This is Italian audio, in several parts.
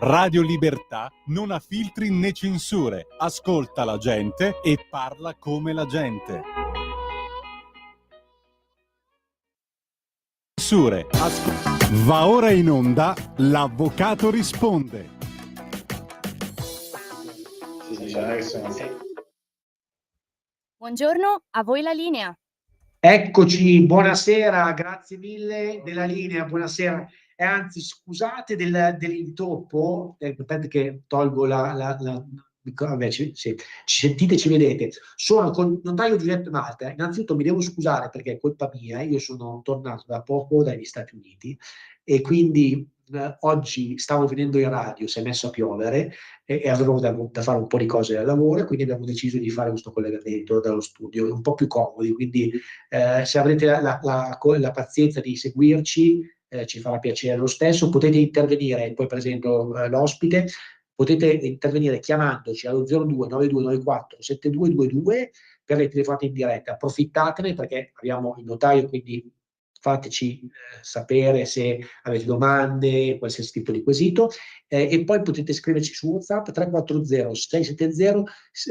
Radio Libertà non ha filtri né censure, ascolta la gente e parla come la gente. Va ora in onda L'Avvocato risponde. Buongiorno, a voi la linea. Eccoci, buonasera, grazie mille della linea, buonasera. E anzi, scusate dell'intoppo, aspetta che tolgo vabbè, ci sentite, ci vedete. Sono con il notaio Giuseppe Malta. Innanzitutto mi devo scusare perché è colpa mia, io sono tornato da poco dagli Stati Uniti e quindi oggi stavo venendo in radio, si è messo a piovere e avevo da fare un po' di cose al lavoro, quindi abbiamo deciso di fare questo collegamento dallo studio, un po' più comodi, quindi se avrete la pazienza di seguirci, ci farà piacere lo stesso. Potete intervenire, poi presento l'ospite, potete intervenire chiamandoci allo 02 9294 7222 per le telefonate in diretta. Approfittatene perché abbiamo il notaio, quindi fateci sapere se avete domande, qualsiasi tipo di quesito, e poi potete scriverci su WhatsApp 340 670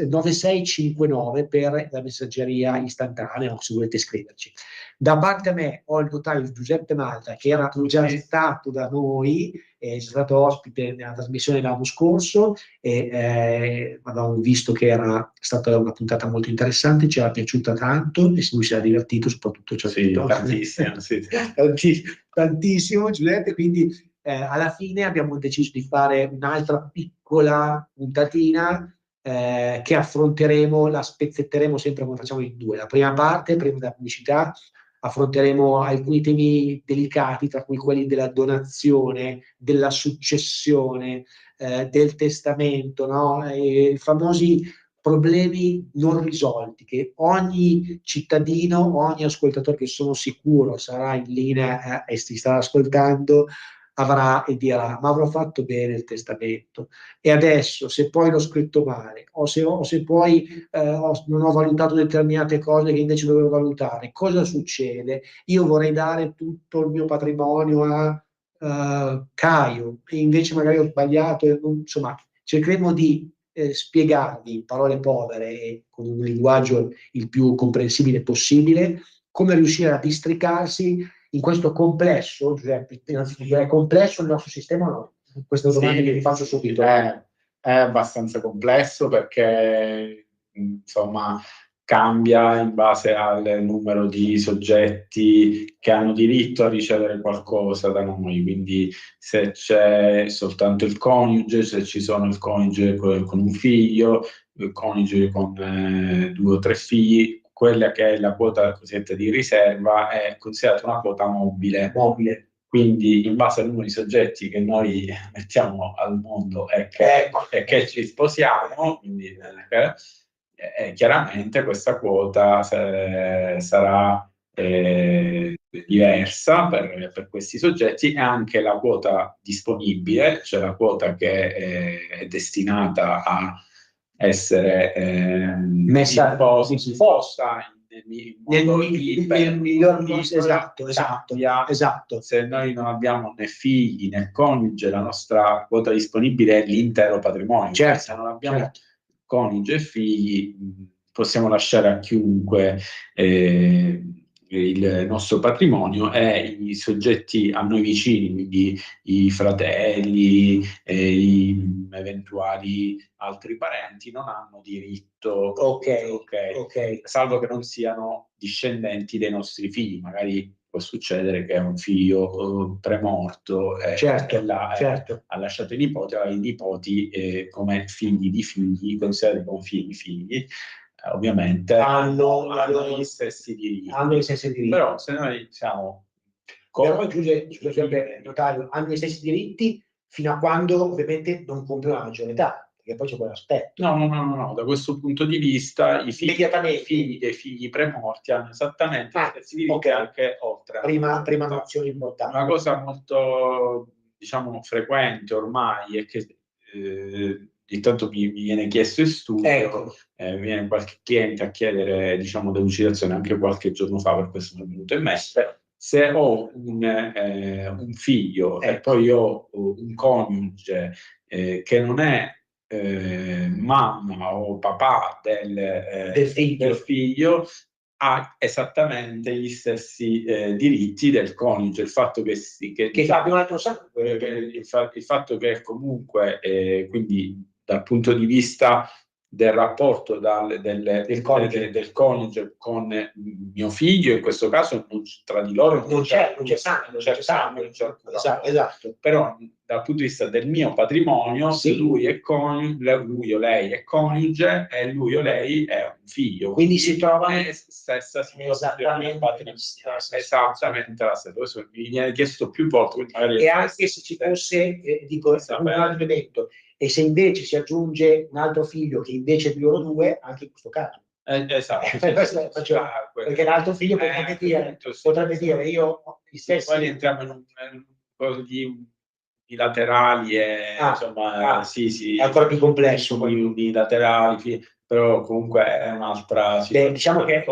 9659 per la messaggeria istantanea o se volete scriverci. Davanti a me ho il notaio Giuseppe Malta, che era già stato da noi, è stato ospite nella trasmissione l'anno scorso e avevamo visto che era stata una puntata molto interessante, ci era piaciuta tanto e lui si era divertito, soprattutto tantissimo Giuseppe, quindi alla fine abbiamo deciso di fare un'altra piccola puntatina che affronteremo, la spezzetteremo sempre come facciamo in due. La prima parte, prima della pubblicità, affronteremo alcuni temi delicati, tra cui quelli della donazione, della successione, del testamento, no? I famosi problemi non risolti che ogni cittadino, ogni ascoltatore che sono sicuro sarà in linea e si starà ascoltando avrà e dirà: ma avrò fatto bene il testamento e adesso se poi l'ho scritto male o se poi non ho valutato determinate cose che invece dovevo valutare, cosa succede? Io vorrei dare tutto il mio patrimonio a Caio e invece magari ho sbagliato, insomma cercheremo di spiegarvi in parole povere e con un linguaggio il più comprensibile possibile come riuscire a districarsi in questo complesso. Giuseppe, innanzitutto, è complesso il nostro sistema o no? Questa domanda che vi faccio subito. È abbastanza complesso perché insomma cambia in base al numero di soggetti che hanno diritto a ricevere qualcosa da noi, quindi se c'è soltanto il coniuge, se ci sono il coniuge con un figlio, il coniuge con 2 o 3 figli, quella che è la quota cosiddetta di riserva è considerata una quota mobile. Quindi in base al numero di soggetti che noi mettiamo al mondo e che ci sposiamo, quindi, chiaramente questa quota sarà diversa per questi soggetti, e anche la quota disponibile, cioè la quota che è destinata a essere messa disposta nel miglior modo. Esatto. Se noi non abbiamo né figli né coniuge, la nostra quota disponibile è l'intero patrimonio. Certo, se non abbiamo coniuge e figli, possiamo lasciare a chiunque il nostro patrimonio, e i soggetti a noi vicini, quindi i fratelli, i eventuali altri parenti, non hanno diritto, ok, salvo che non siano discendenti dei nostri figli. Magari può succedere che un figlio premorto ha lasciato i nipoti come figli di figli, considerati come figli. Ovviamente hanno gli stessi diritti. Però se noi siamo Giuseppe notaio, hanno gli stessi diritti fino a quando ovviamente non compiono la maggiore età, perché poi c'è quell'aspetto. No, da questo punto di vista i figli dei figli premorti hanno esattamente gli stessi diritti, anche oltre. Prima nozione importante. Una cosa molto, frequente ormai è che intanto mi viene chiesto in studio, viene qualche cliente a chiedere delucidazione, anche qualche giorno fa, per questo mi è venuto in mente. se ho un figlio e poi ho un coniuge che non è mamma o papà del figlio, ha esattamente gli stessi diritti del coniuge. Il fatto che abbia un altro sangue. il fatto che comunque, quindi dal punto di vista del rapporto del coniuge con mio figlio, in questo caso tra di loro non c'è sangue. Esatto. Però dal punto di vista del mio patrimonio, sì, lui o lei è coniuge e lui o lei è un figlio. Quindi si trova stessa situazione patrimoniale. Esattamente la stessa. Questo mi viene chiesto più volte. E anche se ci fosse, dico, un altro evento, e se invece si aggiunge un altro figlio che invece di loro due, anche in questo caso. Esatto. Perché l'altro figlio potrebbe dire io gli stessi. Poi entriamo in un cosa di bilaterali e è ancora più complesso. Unilaterali, però comunque è un'altra situazione. Diciamo che è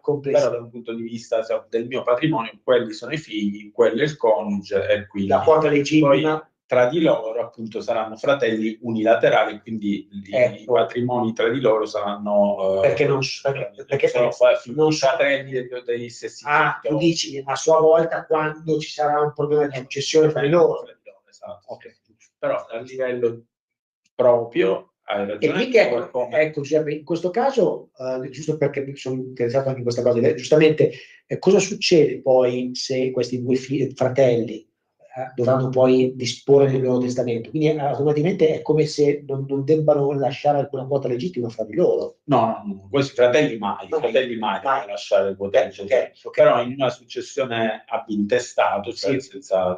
complesso. Però da un punto di vista del mio patrimonio, quelli sono i figli, quello è il coniuge e quindi la quota legittima. Tra di loro appunto saranno fratelli unilaterali, quindi i patrimoni tra di loro saranno perché non sono fratelli degli stessi tu dici a sua volta quando ci sarà un problema di successione fra di loro. Esatto. Okay. Però a livello proprio hai ragione. E quindi in questo caso, giusto perché mi sono interessato anche in questa cosa, giustamente, cosa succede poi se questi due fratelli dovranno poi disporre del loro testamento? Quindi automaticamente è come se non debbano lasciare alcuna quota legittima fra di loro. No, questi fratelli mai devono lasciare il quota legittima. Però in una successione ab intestato, cioè senza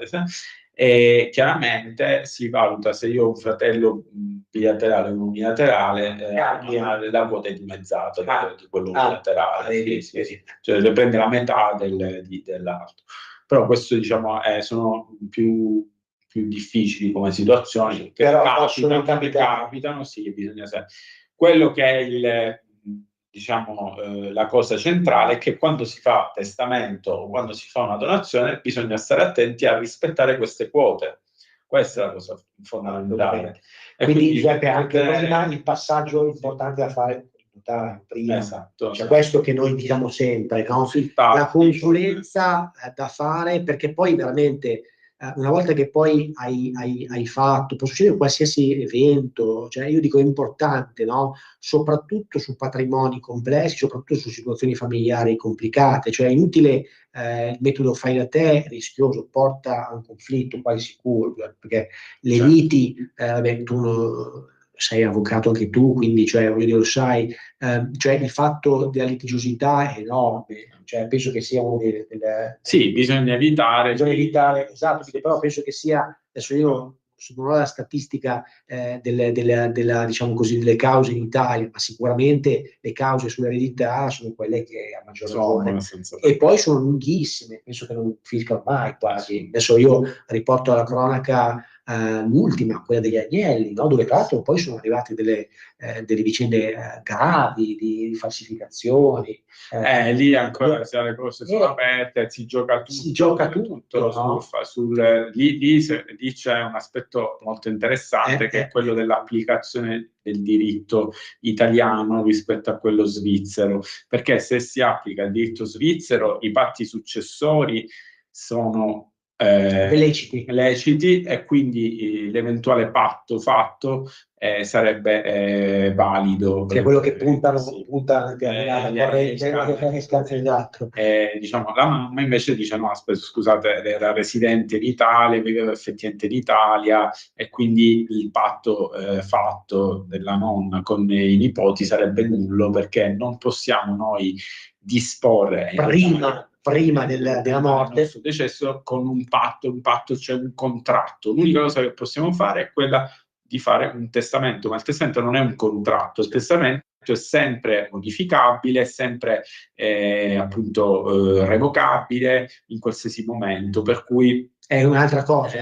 e chiaramente si valuta se io ho un fratello bilaterale o unilaterale, la quota è dimezzata di quello unilaterale, cioè prende la metà dell'altro. Però questo diciamo sono più difficili come situazioni, che però capitano, sì, bisogna sempre. Quello che è la cosa centrale è che quando si fa testamento o quando si fa una donazione bisogna stare attenti a rispettare queste quote. Questa è la cosa fondamentale. E quindi Giuseppe, anche il passaggio importante da fare prima, esatto, questo che noi diciamo sempre, no? La consulenza da fare, perché poi veramente una volta che poi hai fatto, può succedere qualsiasi evento, cioè io dico è importante, no? Soprattutto su patrimoni complessi, soprattutto su situazioni familiari complicate, cioè è inutile il metodo fai da te, rischioso, porta a un conflitto quasi sicuro, perché le liti, tu sei avvocato anche tu, quindi cioè, lo sai, cioè il fatto della litigiosità è enorme, cioè penso che sia uno sì, bisogna evitare, esatto, però penso che sia, adesso io non ho la statistica diciamo così, delle cause in Italia, ma sicuramente le cause sull'eredità sono quelle che a maggior ragione, e poi sono lunghissime, penso che non finiscano mai quasi. Adesso io riporto alla cronaca l'ultima, quella degli Agnelli, no? Dove tra l'altro poi sono arrivate delle gravi di falsificazioni. Lì ancora se le cose sono aperte, si gioca tutto no? Lì c'è un aspetto molto interessante che è quello dell'applicazione del diritto italiano rispetto a quello svizzero, perché se si applica il diritto svizzero i patti successori sono leciti e quindi l'eventuale patto fatto sarebbe valido. Cioè quello che punta diciamo, la mamma invece dice no, aspetta, scusate, era residente in Italia, viveva effettivamente in Italia e quindi il patto fatto della nonna con i nipoti sarebbe nullo perché non possiamo noi disporre prima della morte del suo decesso con un patto c'è un contratto. L'unica cosa che possiamo fare è quella di fare un testamento, ma il testamento non è un contratto, il testamento è sempre modificabile, è sempre appunto revocabile in qualsiasi momento, per cui è un'altra cosa.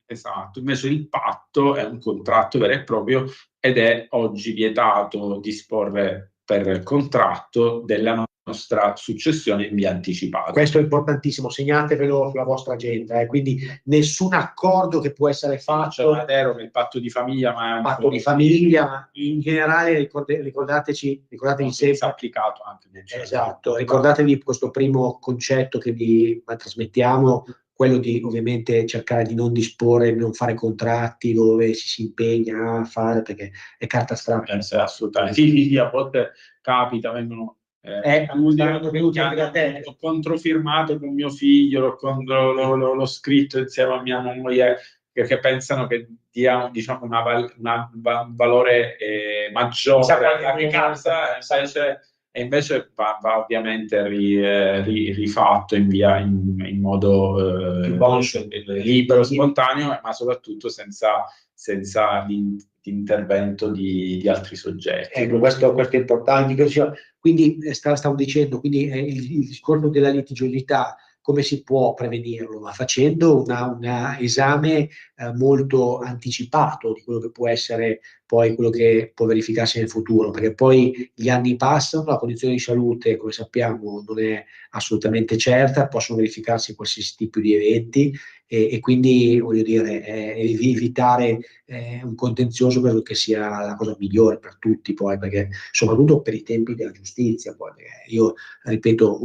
Esatto, invece il patto è un contratto vero e proprio ed è oggi vietato disporre per contratto della nostra successione in via anticipata. Questo è importantissimo, segnatevelo sulla vostra agenda, quindi nessun accordo che può essere fatto, il patto di famiglia, ma è un patto di famiglia, ma in generale ricordatevi sempre, applicato anche nel esatto, ricordatevi questo primo concetto che vi trasmettiamo, quello di ovviamente cercare di non disporre, non fare contratti dove si impegna a fare, perché è carta straccia. Assolutamente. Sì, a volte capita, vengono saranno venuti anche da te. Ho controfirmato con mio figlio, l'ho scritto insieme a mia moglie, che pensano che dia, diciamo, un valore maggiore alla casa, invece va ovviamente rifatto in modo libero, spontaneo, ma soprattutto senza l'intervento di altri soggetti. Ecco, questo è importante. Quindi stavo dicendo, quindi il discorso della litigiosità, come si può prevenirlo? Ma facendo un esame molto anticipato di quello che può essere poi quello che può verificarsi nel futuro, perché poi gli anni passano, la condizione di salute, come sappiamo, non è assolutamente certa, possono verificarsi qualsiasi tipo di eventi e quindi voglio dire, evitare un contenzioso credo che sia la cosa migliore per tutti poi, perché soprattutto per i tempi della giustizia poi, io ripeto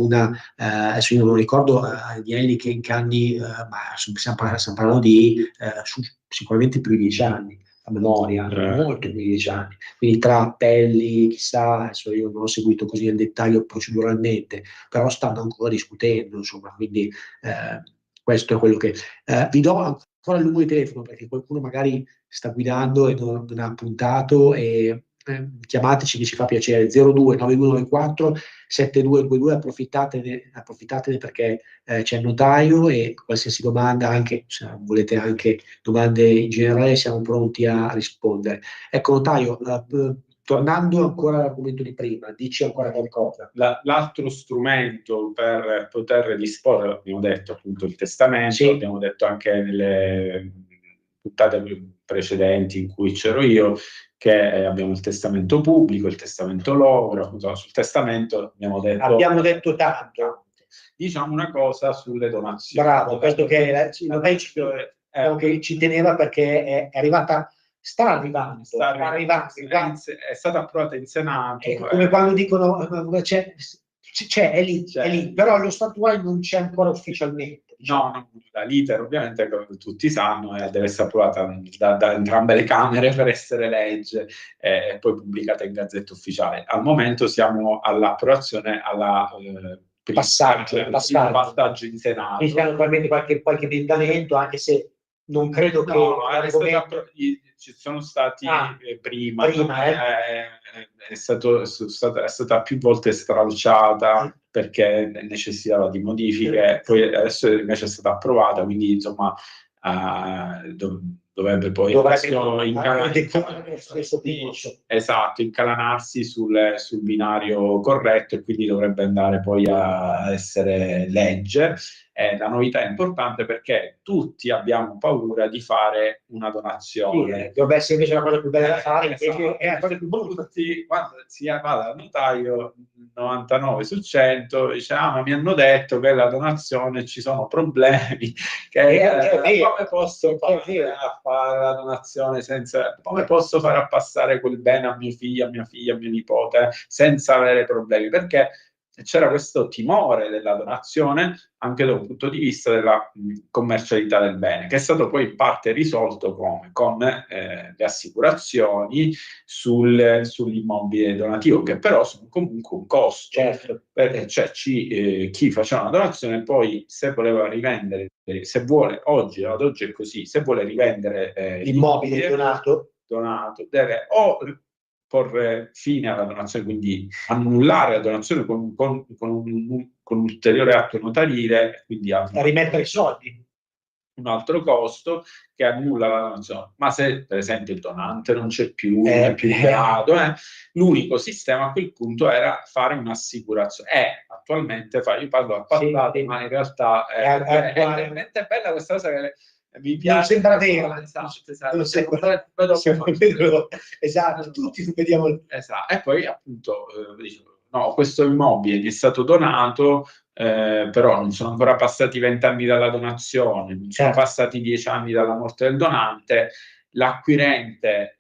adesso io non ricordo Agnelli che in anni ma stiamo parlando di sicuramente più di 10 anni a memoria, molto più di 10 anni, quindi tra appelli, chissà, adesso io non ho seguito così nel dettaglio proceduralmente, però stanno ancora discutendo, insomma, quindi questo è quello che vi do ancora il numero di telefono perché qualcuno magari sta guidando e non ha puntato e chiamateci che ci fa piacere 02 9294 7222, approfittatene perché c'è il notaio e qualsiasi domanda, anche se volete anche domande in generale, siamo pronti a rispondere. Ecco notaio, tornando ancora all'argomento di prima, dici ancora qualcosa. L'altro strumento per poter disporre, abbiamo detto appunto il testamento, sì. Abbiamo detto anche nelle puntate precedenti in cui c'ero io, che abbiamo il testamento pubblico, il testamento logro, appunto, sul testamento abbiamo detto tanto. Diciamo una cosa sulle donazioni. Bravo, questo che ci teneva perché è arrivata, sta arrivando, è stata approvata in Senato. È come quando dicono è lì, però allo stato attuale non c'è ancora ufficialmente. Diciamo. No, l'iter ovviamente, come tutti sanno, deve essere approvata da entrambe le Camere per essere legge e poi pubblicata in Gazzetta Ufficiale. Al momento siamo all'approvazione, passaggio in Senato. Ci hanno probabilmente qualche emendamento, anche se non credo che ci sono stati prima. È stata più volte stralciata perché necessitava di modifiche, poi adesso invece è stata approvata, quindi insomma dovrebbe poi incalanarsi sul binario corretto e quindi dovrebbe andare poi a essere legge. La novità è importante perché tutti abbiamo paura di fare una donazione. Dovrebbe essere invece la cosa più bella da fare, invece è la cosa più brutta. Quando si va dal notaio, 99 su 100 dice: ma mi hanno detto che la donazione ci sono problemi, come posso fare la donazione come posso fare a passare quel bene a mio figlio, a mia figlia, a mio nipote senza avere problemi? Perché c'era questo timore della donazione anche da un punto di vista della commercialità del bene, che è stato poi in parte risolto con le assicurazioni sull'immobile donativo, che però sono comunque un costo. Certo. Cioè chi faceva una donazione poi, se voleva rivendere, se vuole, ad oggi è così, se vuole rivendere l'immobile donato deve o porre fine alla donazione, quindi annullare la donazione con un ulteriore atto notarile, quindi rimettere i soldi. Un altro costo che annulla la donazione. Ma se per esempio il donante non c'è più, non è più in grado, l'unico sistema a quel punto era fare un'assicurazione. Attualmente io parlo a passato, ma in realtà è veramente bella questa cosa che mi piace. Non sembra vera. Esatto, tutti vediamo. Esatto. E poi appunto no, questo immobile mi è stato donato, però non sono ancora passati 20 anni dalla donazione, non sono passati 10 anni dalla morte del donante, l'acquirente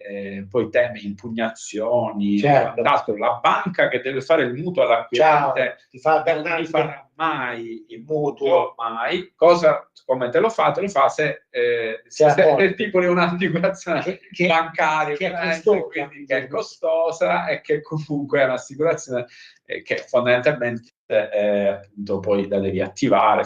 poi teme impugnazioni, l'altro, la banca che deve fare il mutuo all'acquirente non ti farà mai il mutuo, mai. Cosa, come te lo fa? Te lo fa se è tipo di un'assicurazione bancaria che è costosa e che comunque è un'assicurazione che fondamentalmente appunto poi la devi attivare,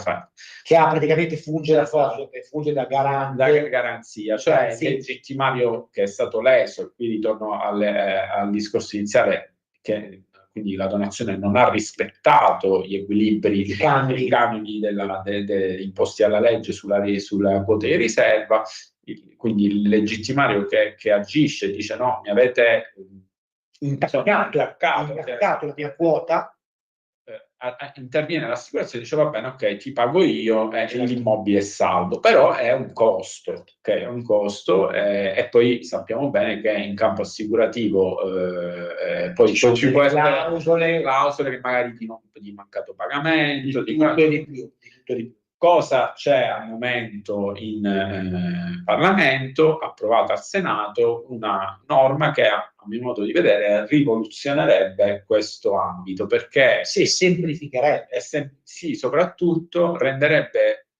che ha praticamente funge da garanzia, cioè il legittimario che è stato leso, e qui ritorno al discorso iniziale, che quindi la donazione non ha rispettato gli equilibri, i canoni imposti alla legge sulla quota di riserva, quindi il legittimario che agisce e dice no, mi avete intaccato la mia quota, interviene l'assicurazione e dice va bene, ok, ti pago io e l'immobile è saldo, però è un costo, okay? È un costo e poi sappiamo bene che in campo assicurativo poi ci può essere clausole che magari di mancato pagamento, di più. Cosa c'è al momento in Parlamento, approvata al Senato, una norma che a mio modo di vedere rivoluzionerebbe questo ambito, perché semplificherebbe, sì, soprattutto renderebbe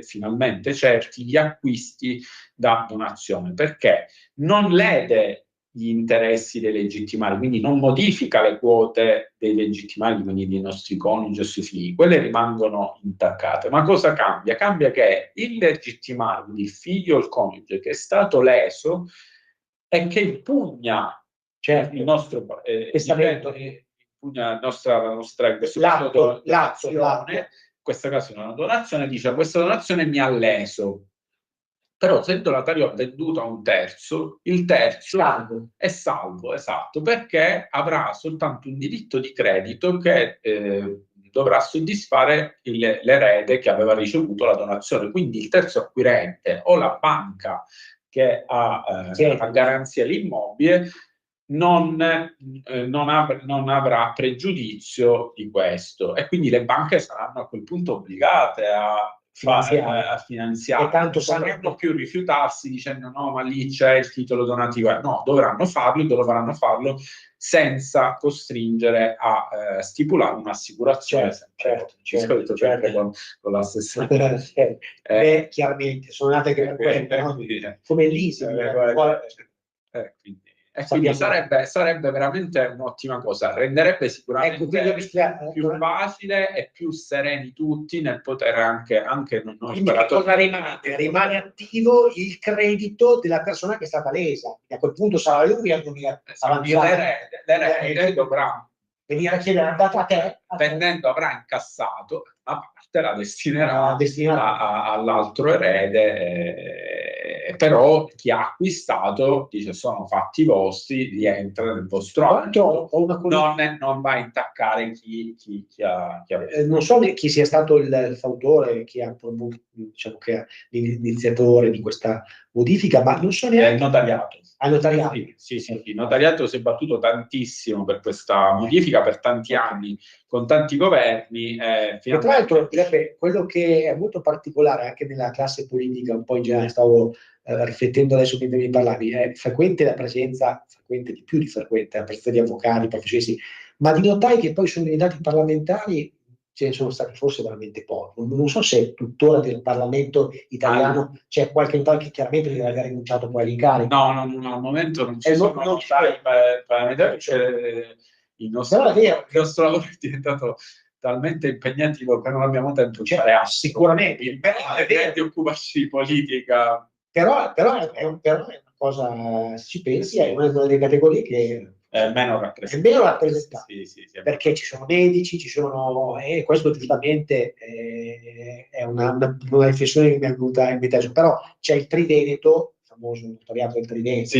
finalmente certi gli acquisti da donazione, perché non lede gli interessi dei legittimari, quindi non modifica le quote dei legittimari, quindi dei nostri coniugi o sui figli, quelle rimangono intaccate. Ma cosa cambia? Cambia che il legittimario, quindi il figlio o il coniuge che è stato leso e che impugna il nostro testamento, impugna la nostra in questo caso donazione, in questo caso è una donazione, dice questa donazione mi ha leso. Però se il donatario ha venduto a un terzo, il terzo è salvo, esatto, perché avrà soltanto un diritto di credito che dovrà soddisfare l'erede che aveva ricevuto la donazione. Quindi il terzo acquirente o la banca che ha a garanzia l'immobile non avrà pregiudizio di questo, e quindi le banche saranno a quel punto obbligate a finanziare, e tanto potranno più rifiutarsi dicendo no, ma lì c'è il titolo donativo, no, dovranno farlo senza costringere a stipulare un'assicurazione, certo. Con la stessa chiaramente sono nate anche per quello, come leasing, quindi sarebbe veramente un'ottima cosa, renderebbe sicuramente più facile e più sereni tutti nel poter anche noi cosa rimane attivo il credito della persona che è stata lesa, e a quel punto sarà lui a dover avanzare, l'erede dovrà venire a chiedere andata a te, vendendo avrà incassato, la parte la destinerà all'altro erede, però chi ha acquistato dice sono fatti vostri, rientra nel vostro ambito, non va a intaccare chi ha non so chi sia stato il fautore, chi ha diciamo che è l'iniziatore di questa modifica, ma non so neanche il notariato. Sì, il notariato si è battuto tantissimo per questa modifica per tanti anni, con tanti governi. E tra l'altro, quello che è molto particolare anche nella classe politica, un po' in generale, stavo riflettendo adesso mentre mi parlavi, è frequente la presenza di avvocati, professionisti, ma di notai che poi sono diventati parlamentari, ce ne sono stati forse veramente pochi. Non so se tuttora del Parlamento italiano c'è qualche notare che chiaramente deve aver rinunciato poi all'incarico. No, al momento non ci sono notari parlamentari, il nostro lavoro è diventato talmente impegnativo che non abbiamo tempo di fare altro. Sicuramente, di occuparci di politica. Però è una cosa, se ci pensi, è una delle categorie che è meno rappresentata. Sì, perché ci sono medici, e questo giustamente è una riflessione che mi è venuta in mente, però c'è il Triveneto, il famoso notoriato del Triveneto,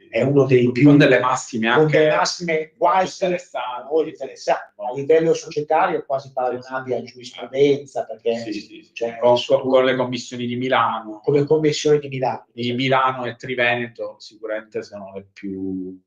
è uno dei più con delle massime quasi interessanti a livello societario, quasi paragonabili a giurisprudenza, perché con le commissioni di Milano, come commissioni di Milano Milano e Triveneto sicuramente sono le più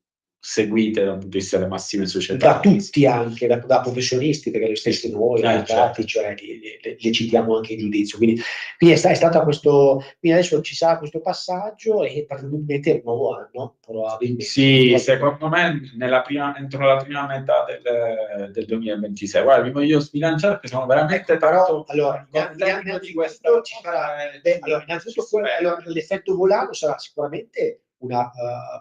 seguite dal punto di vista delle massime società. Da tutti, anche da professionisti, perché lo stesso noi, certo. cioè, le citiamo anche in giudizio. Quindi è stata questo. Quindi adesso ci sarà questo passaggio e probabilmente il nuovo anno, probabilmente. Sì, secondo me entro la prima metà del 2026. Guarda, mi voglio sbilanciare perché sono veramente però allora contento di questa. Innanzitutto l'effetto volano sarà sicuramente una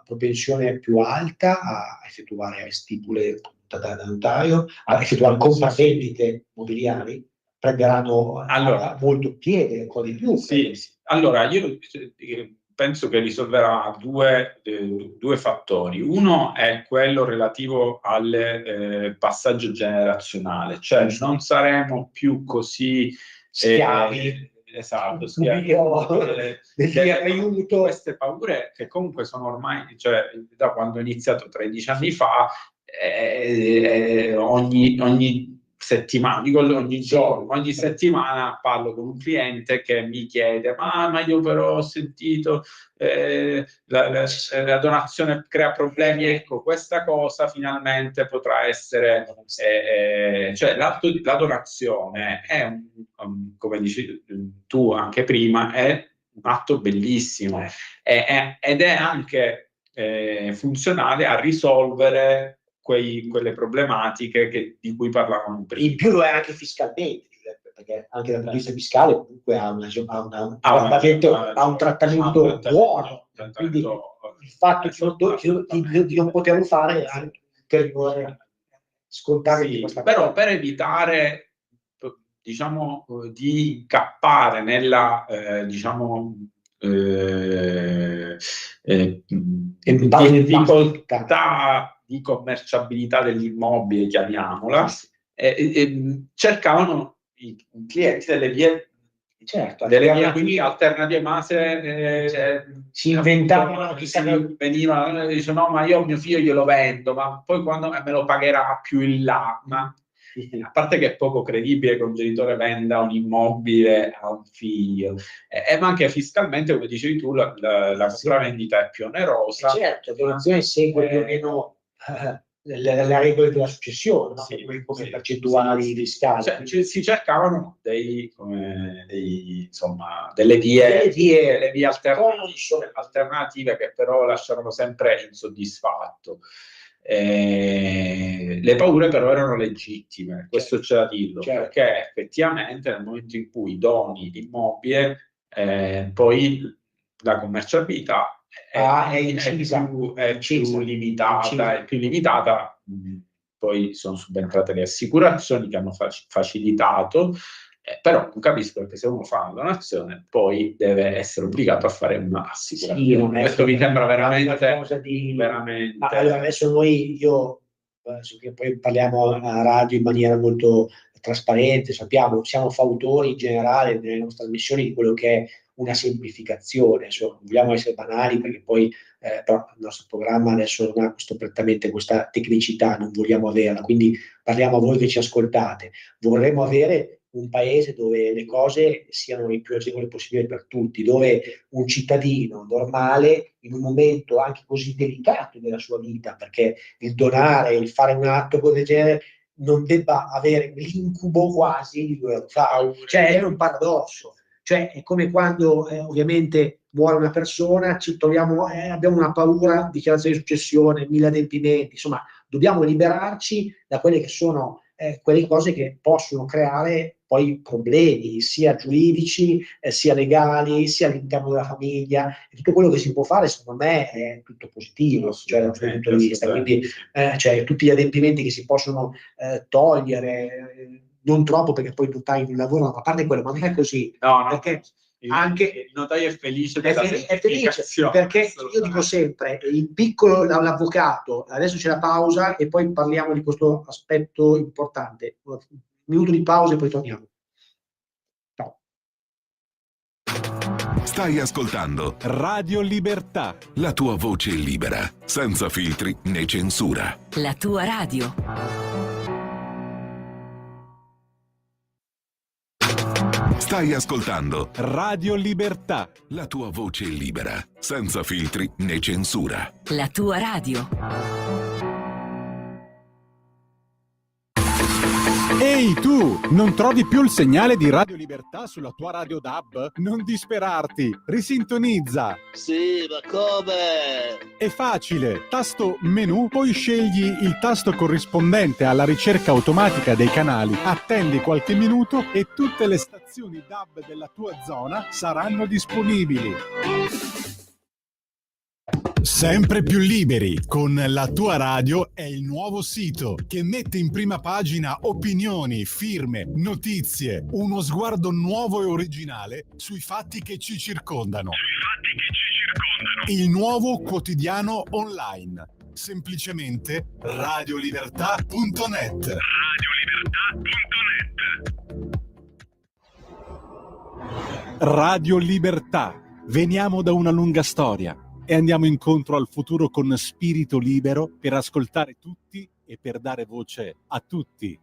propensione più alta a effettuare stipule da notaio, a effettuare compravendite mobiliari, prenderanno molto piede, ancora di più. Sì. Allora, io penso che risolverà due fattori. Uno è quello relativo al passaggio generazionale, cioè non saremo più così schiavi. Esatto, aiuto. Queste paure che comunque sono ormai, cioè da quando ho iniziato 13 anni fa, ogni settimana, dico ogni giorno, ogni settimana parlo con un cliente che mi chiede: ma io però ho sentito la donazione crea problemi. Ecco, questa cosa finalmente potrà essere, cioè la donazione è come dici tu anche prima, è un atto bellissimo ed è anche funzionale a risolvere quelle problematiche di cui parlavamo prima. In più lo è anche fiscalmente, perché anche dal punto di vista fiscale comunque ha un trattamento buono. Quindi il fatto di non poterlo fare è anche ulteriore scontare di questa però cosa. per evitare, diciamo, di incappare nella difficoltà di commerciabilità dell'immobile, chiamiamola, cercavano i clienti delle vie, quindi alternative, ma si inventavano, venivano, dice no, ma io mio figlio glielo vendo, ma poi quando me lo pagherà più in là, ma a parte che è poco credibile che un genitore venda un immobile a un figlio, ma anche fiscalmente, come dicevi tu, la compravendita è più onerosa. Certo, la donazione segue più o meno le regole della successione, no? Come percentuali fiscali. Si cercavano delle vie alternative che però lasciavano sempre insoddisfatto. Le paure però erano legittime, questo c'è da dirlo, perché effettivamente nel momento in cui doni l'immobile, poi la commerciabilità è più limitata. Poi sono subentrate le assicurazioni che hanno facilitato, però non capisco perché se uno fa una donazione poi deve essere obbligato a fare un'assicurazione. Questo mi sembra veramente. Allora, adesso che poi parliamo a radio in maniera molto trasparente, siamo fautori in generale nelle nostre trasmissioni di quello che è una semplificazione. Non vogliamo essere banali, perché poi però il nostro programma adesso non ha prettamente questa tecnicità, non vogliamo averla, quindi parliamo a voi che ci ascoltate. Vorremmo avere un paese dove le cose siano il più agevoli possibile per tutti, dove un cittadino normale, in un momento anche così delicato della sua vita, perché il donare, il fare un atto del genere, non debba avere l'incubo quasi di dover farlo. Cioè è un paradosso. Cioè è come quando ovviamente muore una persona, ci troviamo, abbiamo una paura, dichiarazione di successione, 1000 adempimenti, insomma dobbiamo liberarci da quelle che sono quelle cose che possono creare poi problemi sia giuridici, sia legali, sia all'interno della famiglia. E tutto quello che si può fare, secondo me, è tutto positivo, cioè, dal suo punto di vista. Quindi cioè, tutti gli adempimenti che si possono togliere, non troppo, perché poi il notaio non lavora, ma a parte quello, ma non è così. No, perché anche il notaio è felice è felice, perché io dico sempre, in piccolo l'avvocato, adesso c'è la pausa e poi parliamo di questo aspetto importante. Un minuto di pausa e poi torniamo. Ciao. Stai ascoltando Radio Libertà, la tua voce libera, senza filtri né censura. La tua radio. Stai ascoltando Radio Libertà, la tua voce libera, senza filtri né censura. La tua radio. Ehi tu, non trovi più il segnale di Radio Libertà sulla tua radio DAB? Non disperarti, risintonizza. Sì, ma come? È facile, tasto menu, poi scegli il tasto corrispondente alla ricerca automatica dei canali, attendi qualche minuto e tutte le stazioni DAB della tua zona saranno disponibili. Sempre più liberi con La Tua Radio è il nuovo sito che mette in prima pagina opinioni, firme, notizie, uno sguardo nuovo e originale sui fatti che ci circondano. Il nuovo quotidiano online. Semplicemente radiolibertà.net. Radio Libertà. Veniamo da una lunga storia e andiamo incontro al futuro con spirito libero per ascoltare tutti e per dare voce a tutti.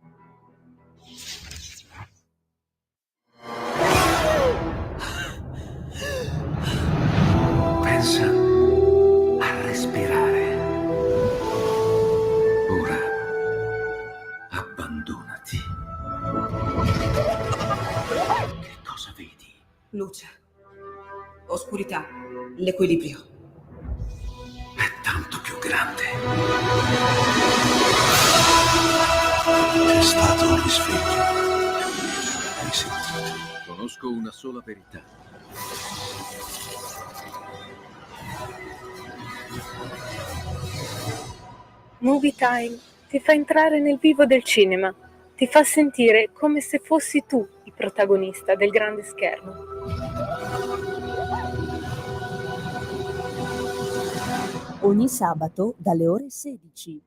Pensa a respirare. Ora abbandonati. Che cosa vedi? Luce, oscurità, l'equilibrio. È tanto più grande. È stato un risveglio. Hai sentito? Conosco una sola verità. Movie Time ti fa entrare nel vivo del cinema, ti fa sentire come se fossi tu il protagonista del grande schermo. Ogni sabato dalle ore 16.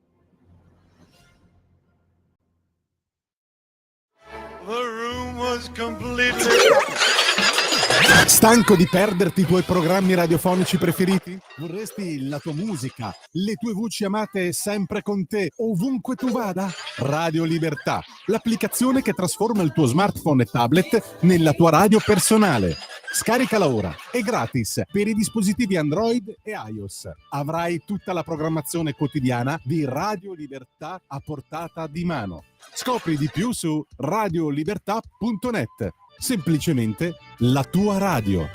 Stanco di perderti i tuoi programmi radiofonici preferiti? Vorresti la tua musica, le tue voci amate sempre con te, ovunque tu vada? Radio Libertà, l'applicazione che trasforma il tuo smartphone e tablet nella tua radio personale. Scaricala ora, è gratis per i dispositivi Android e iOS. Avrai tutta la programmazione quotidiana di Radio Libertà a portata di mano. Scopri di più su radiolibertà.net. Semplicemente la tua radio.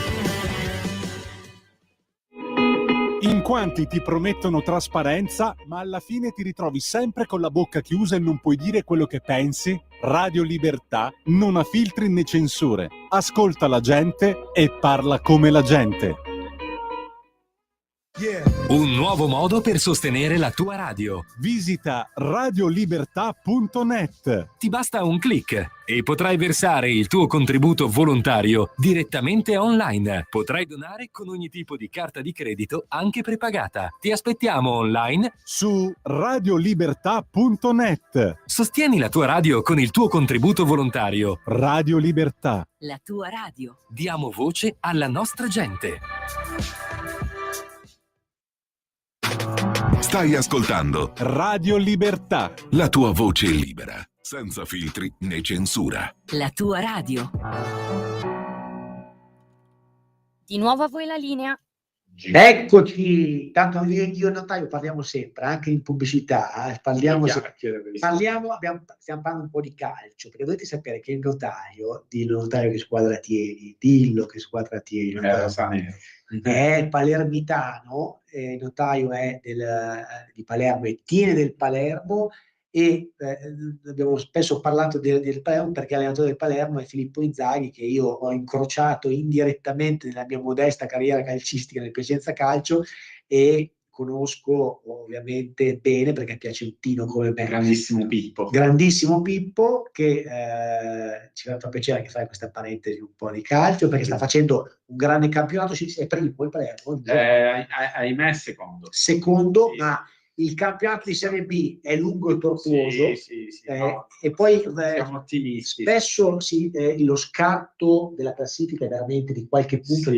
In quanti ti promettono trasparenza, ma alla fine ti ritrovi sempre con la bocca chiusa e non puoi dire quello che pensi? Radio Libertà non ha filtri né censure. Ascolta la gente e parla come la gente. Un nuovo modo per sostenere la tua radio. Visita radiolibertà.net. Ti basta un click e potrai versare il tuo contributo volontario direttamente online. Potrai donare con ogni tipo di carta di credito, anche prepagata. Ti aspettiamo online su radiolibertà.net. Sostieni la tua radio con il tuo contributo volontario. Radio Libertà. La tua radio. Diamo voce alla nostra gente. Stai ascoltando Radio Libertà. La tua voce libera, senza filtri né censura. La tua radio. Di nuovo a voi la linea. Eccoci, tanto io e il notaio parliamo sempre, anche in pubblicità, stiamo parlando un po' di calcio, perché dovete sapere che il notaio, dillo notaio che squadra tieni, dillo che squadra tieni, è palermitano, il notaio è di Palermo e tiene del Palermo, e abbiamo spesso parlato del Palermo perché l'allenatore del Palermo è Filippo Inzaghi, che io ho incrociato indirettamente nella mia modesta carriera calcistica nel Piacenza Calcio, e conosco ovviamente bene perché piace un tino come me. Grandissimo Pippo, che ci fa piacere che fai questa parentesi un po' di calcio, perché sta facendo un grande campionato, è primo il Palermo, ahimè secondo, sì. Ma il campionato di Serie B è lungo e tortuoso, no, e poi siamo ottimisti. spesso lo scarto della classifica è veramente di qualche punto,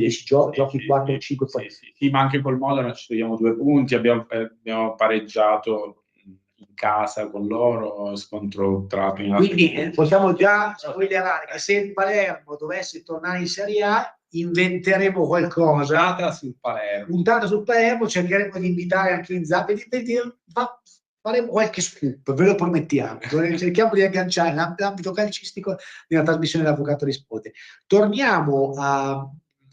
giochi 4 o 5 poi. Sì, ma anche col Modena ci togliamo 2 punti, abbiamo pareggiato in casa con loro, scontro tra quindi possiamo già spoilerare che se il Palermo dovesse tornare in Serie A inventeremo qualcosa. Puntata sul Palermo, cercheremo di invitare anche Inzaghi, fa faremo qualche scoop, ve lo promettiamo. Cerchiamo di agganciare l'ambito calcistico nella trasmissione dell'Avvocato Risponde. Torniamo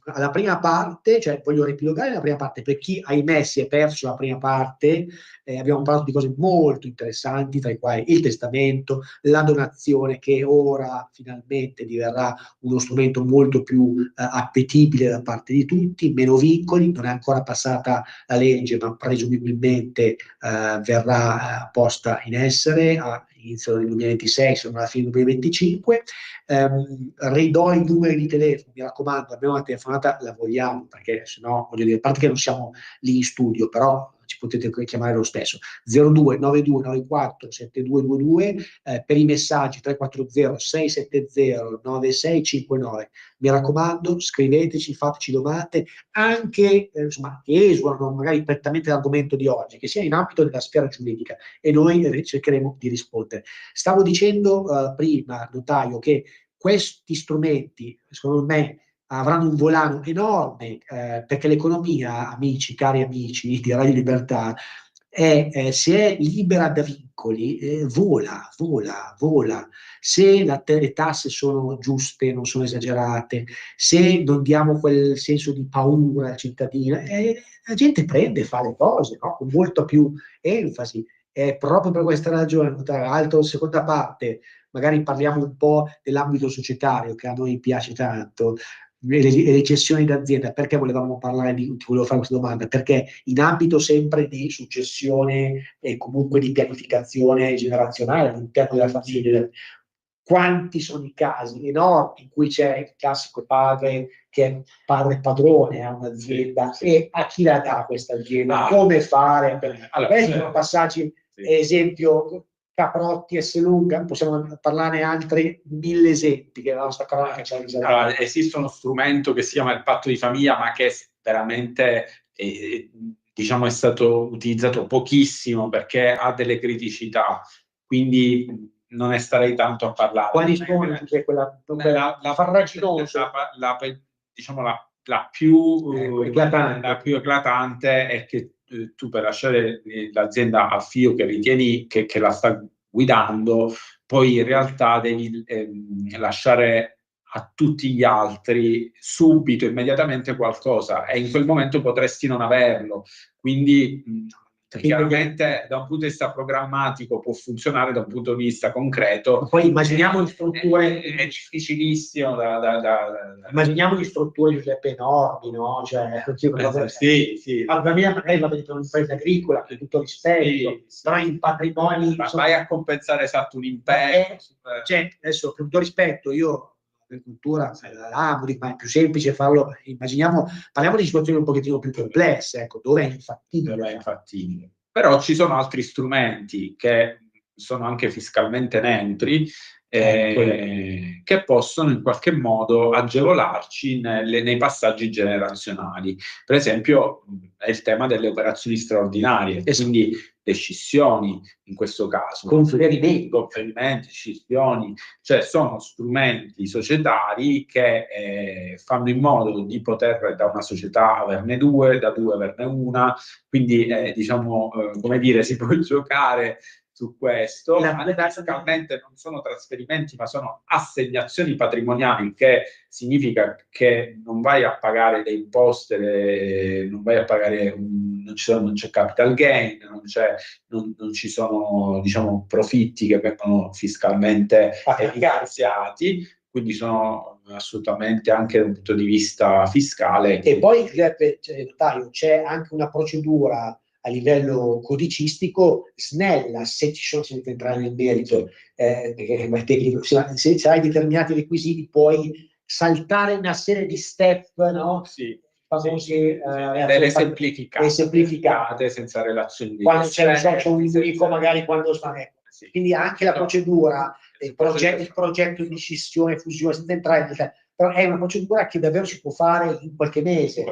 alla prima parte, cioè voglio riepilogare la prima parte per chi ahimè si è perso la prima parte. Abbiamo parlato di cose molto interessanti, tra i quali il testamento, la donazione, che ora finalmente diverrà uno strumento molto più appetibile da parte di tutti, meno vincoli. Non è ancora passata la legge, ma presumibilmente verrà posta in essere all'inizio del 2026, se non alla fine del 2025. Ridò i numeri di telefono, mi raccomando, abbiamo una telefonata, la vogliamo, perché sennò, voglio dire, a parte che non siamo lì in studio, però ci potete chiamare lo stesso, 02 92 94 7222, per i messaggi 340 670 9659. Mi raccomando, scriveteci, fateci domande, anche insomma, che esulano magari prettamente dall'argomento di oggi, che sia in ambito della sfera giuridica, e noi cercheremo di rispondere. Stavo dicendo prima, notaio, che questi strumenti, secondo me, avranno un volano enorme, perché l'economia, amici, cari amici di Radio Libertà, se è libera da vincoli, vola. Se le tasse sono giuste, non sono esagerate, se non diamo quel senso di paura al cittadino, la gente prende e fa le cose, no? Con molto più enfasi. Proprio per questa ragione, seconda parte, magari parliamo un po' dell'ambito societario, che a noi piace tanto, le cessioni d'azienda. Perché volevamo parlare ti volevo fare questa domanda? Perché in ambito sempre di successione e comunque di pianificazione generazionale all'interno della famiglia, quanti sono i casi enormi in cui c'è il classico padre che è padre padrone a un'azienda, e a chi la dà questa azienda, come fare? Questi sono passaggi, esempio Caprotti e Selunga, possiamo parlarne altri 1000 esempi che la nostra cronaca ci ha riservato. Allora, esiste uno strumento che si chiama il patto di famiglia, ma che veramente diciamo è stato utilizzato pochissimo perché ha delle criticità, quindi non ne starei tanto a parlare. Quali sono? La farraginosa, diciamo la più eclatante è che tu, per lasciare l'azienda al figlio che ritieni che la sta guidando, poi in realtà devi lasciare a tutti gli altri subito, immediatamente qualcosa, e in quel momento potresti non averlo. Quindi chiaramente da un punto di vista programmatico può funzionare, da un punto di vista concreto poi immaginiamo di strutture, è difficilissimo immaginiamo di strutture, Giuseppe, enormi, no? Cioè, sì. La mia magari va per un'impresa agricola, con tutto rispetto, però in patrimoni vai a compensare esatto un impegno, cioè, adesso con tutto rispetto, io l'agricoltura la amo, ma è più semplice farlo. Parliamo di situazioni un pochettino più complesse, ecco, dove è infattibile. Però ci sono altri strumenti che sono anche fiscalmente neutri, che possono in qualche modo agevolarci nei passaggi generazionali. Per esempio è il tema delle operazioni straordinarie, quindi le scissioni in questo caso, conferimenti, scissioni, cioè sono strumenti societari che fanno in modo di poter da una società averne due, da due averne una, quindi diciamo come dire, si può giocare su questo. Fiscalmente non sono trasferimenti, ma sono assegnazioni patrimoniali, che significa che non vai a pagare le imposte, non vai a pagare non c'è capital gain, non ci sono, diciamo, profitti che vengono fiscalmente evidenziati, quindi sono assolutamente, anche da un punto di vista fiscale. E poi c'è anche una procedura a livello codicistico snella, se si deve entrare nel merito, perché se hai determinati requisiti puoi saltare una serie di step, no? Sì. Famosi, delle semplificate senza relazioni. Quando c'è un socio unico, magari quando sì. Quindi anche la procedura, il progetto di scissione, fusione, senza entrare, però è una procedura che davvero si può fare in qualche mese.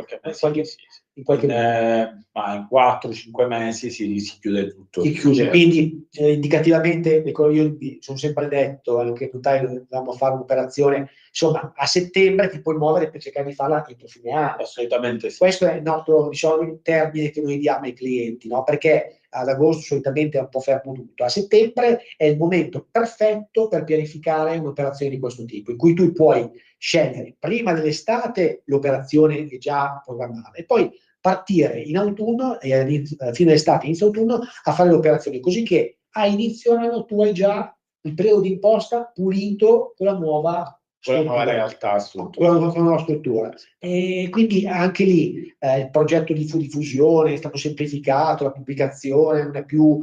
in qualche modo. Ma in 4-5 mesi si chiude tutto. Si chiude. Quindi indicativamente, io mi sono sempre detto, anche dobbiamo fare un'operazione, insomma, a settembre ti puoi muovere per cercare di farla entro fine anno. Assolutamente sì. Questo è il nostro, diciamo, il termine che noi diamo ai clienti, no? Perché ad agosto solitamente è un po' fermo tutto. A settembre è il momento perfetto per pianificare un'operazione di questo tipo, in cui tu puoi scegliere prima dell'estate l'operazione è già programmata e poi partire in autunno e a fine estate, inizio autunno a fare le operazioni, così che a inizio anno tu hai già il periodo di imposta pulito con la nuova realtà, con la nuova struttura. E quindi anche lì il progetto di diffusione è stato semplificato, la pubblicazione non è più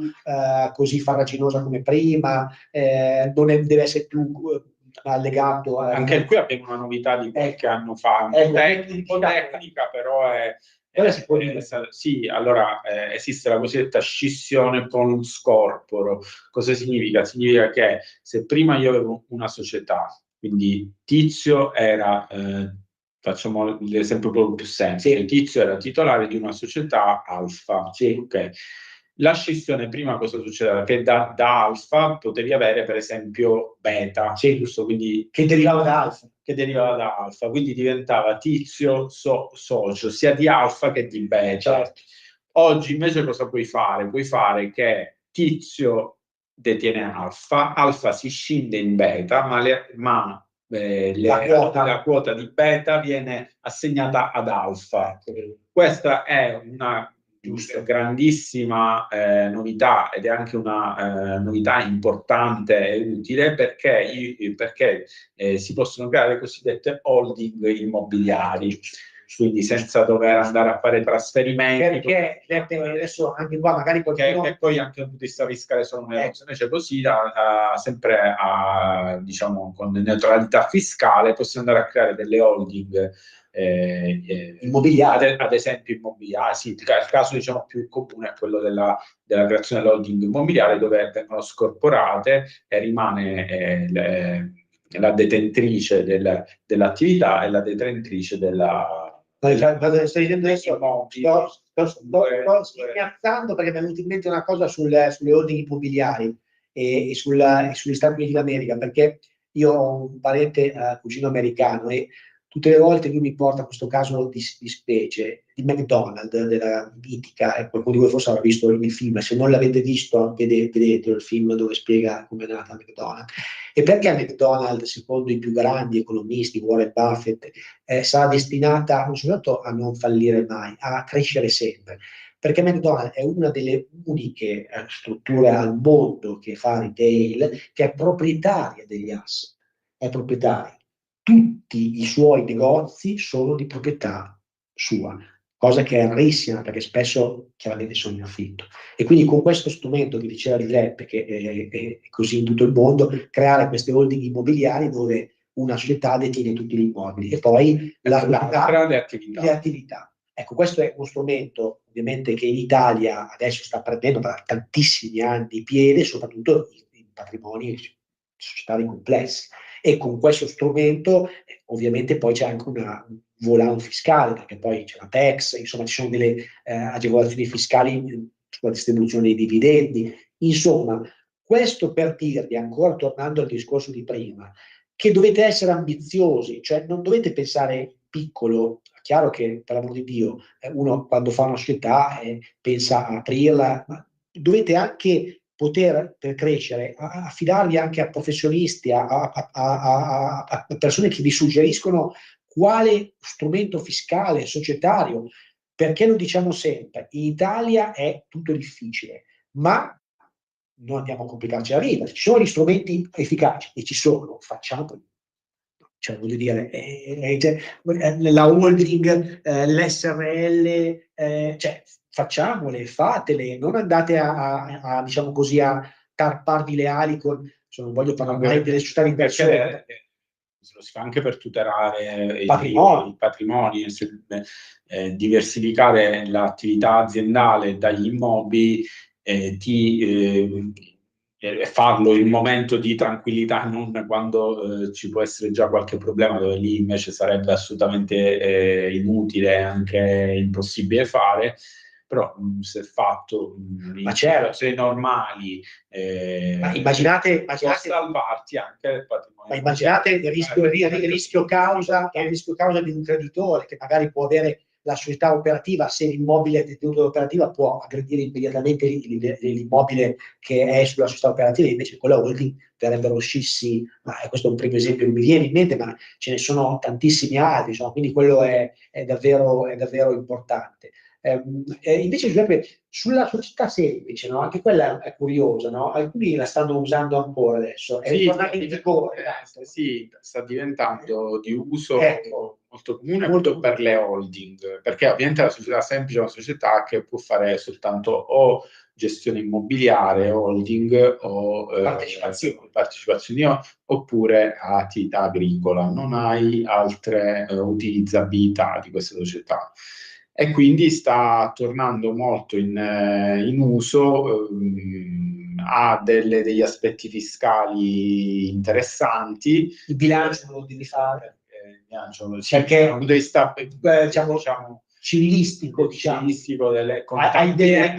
così farraginosa come prima, deve essere più allegato anche qui abbiamo una novità di qualche anno fa, un po' tecnica, però è sì, allora esiste la cosiddetta scissione con scorporo. Cosa significa? Significa che se prima io avevo una società, quindi Tizio era, facciamo l'esempio proprio più semplice, sì. Tizio era titolare di una società Alfa, sì. Okay. La scissione prima cosa succedeva? Che da Alfa potevi avere per esempio Beta, sì. Giusto? Quindi, che derivava da Alfa. Che derivava da Alfa, quindi diventava Tizio socio sia di Alfa che di Beta. Certo. Oggi invece cosa puoi fare? Puoi fare che Tizio detiene Alfa si scinde in Beta, ma la quota di Beta viene assegnata ad Alfa. Questa è una grandissima novità ed è anche una novità importante e utile perché si possono creare le cosiddette holding immobiliari, quindi senza dover andare a fare trasferimenti. Perché adesso anche qua magari qualcuno... Che poi anche dal punto di vista fiscale sono invece così, sempre diciamo con neutralità fiscale, possiamo andare a creare delle holding immobiliari, ad esempio immobiliari. Sì, il caso diciamo più comune è quello della creazione dell'holding immobiliare, dove vengono scorporate e rimane la detentrice dell'attività e la detentrice della... Stai dicendo adesso, sto schierzando perché mi è venuta in mente una cosa sulle holding immobiliari e sugli Stati Uniti d'America, perché io ho un parente cugino americano e tutte le volte lui mi porta questo caso di specie di McDonald's, della mitica, e qualcuno di voi forse avrà visto il film, se non l'avete visto vedetelo il film dove spiega come è nata McDonald's. E perché McDonald's, secondo i più grandi economisti, Warren Buffett, sarà destinata non soltanto a non fallire mai, a crescere sempre? Perché McDonald's è una delle uniche strutture al mondo che fa retail, che è proprietaria degli asset, è proprietaria. Tutti i suoi negozi sono di proprietà sua, cosa che è rarissima perché spesso chiaramente sono in affitto. E quindi con questo strumento che diceva Giuseppe, che è così in tutto il mondo, creare queste holding immobiliari dove una società detiene tutti gli immobili e poi le attività. Ecco, questo è uno strumento ovviamente che in Italia adesso sta prendendo da tantissimi anni piede, soprattutto in patrimoni societari complessi. E con questo strumento ovviamente poi c'è anche un volano fiscale, perché poi c'è la tax, insomma ci sono delle agevolazioni fiscali sulla distribuzione dei dividendi. Insomma, questo per dirvi, ancora tornando al discorso di prima, che dovete essere ambiziosi, cioè non dovete pensare piccolo. È chiaro che, per l'amor di Dio, uno quando fa una società pensa a aprirla, ma dovete anche poter, per crescere, affidarvi anche a professionisti, a persone che vi suggeriscono quale strumento fiscale, societario, perché lo diciamo sempre, in Italia è tutto difficile, ma non andiamo a complicarci la vita, ci sono gli strumenti efficaci e ci sono, facciamoli. Cioè, voglio dire, la holding, l'SRL, cioè, facciamole, fatele, non andate a diciamo così, a tarparvi le ali con, non voglio parlare mai delle società di persone. Lo si fa anche per tutelare i patrimoni, diversificare l'attività aziendale dagli immobili, ti e farlo in un momento di tranquillità, non quando ci può essere già qualche problema, dove lì invece sarebbe assolutamente inutile, anche impossibile fare. Però se fatto in situazioni normali, ma immaginate può salvarti anche il patrimonio. Ma immaginate il rischio causa di un creditore che magari può avere la società operativa, se l'immobile è detenuto dall'operativa può aggredire immediatamente l'immobile che è sulla società operativa, invece con la holding verrebbero scissi, ma questo è un primo esempio che mi viene in mente, ma ce ne sono tantissimi altri, insomma, quindi quello è davvero importante. Invece Giuseppe, sulla società semplice, no? Anche quella è curiosa, no? Alcuni la stanno usando ancora adesso, è tornata in vigore. Sì, sta diventando di uso molto comune, Molto molto per le holding, perché ovviamente la società semplice è una società che può fare soltanto o gestione immobiliare, holding o partecipazioni oppure attività agricola, non hai altre utilizzabilità di queste società. E quindi sta tornando molto in uso, ha degli aspetti fiscali interessanti. Il bilancio non lo devi fare. Sì, perché diciamo civilistico delle contabilità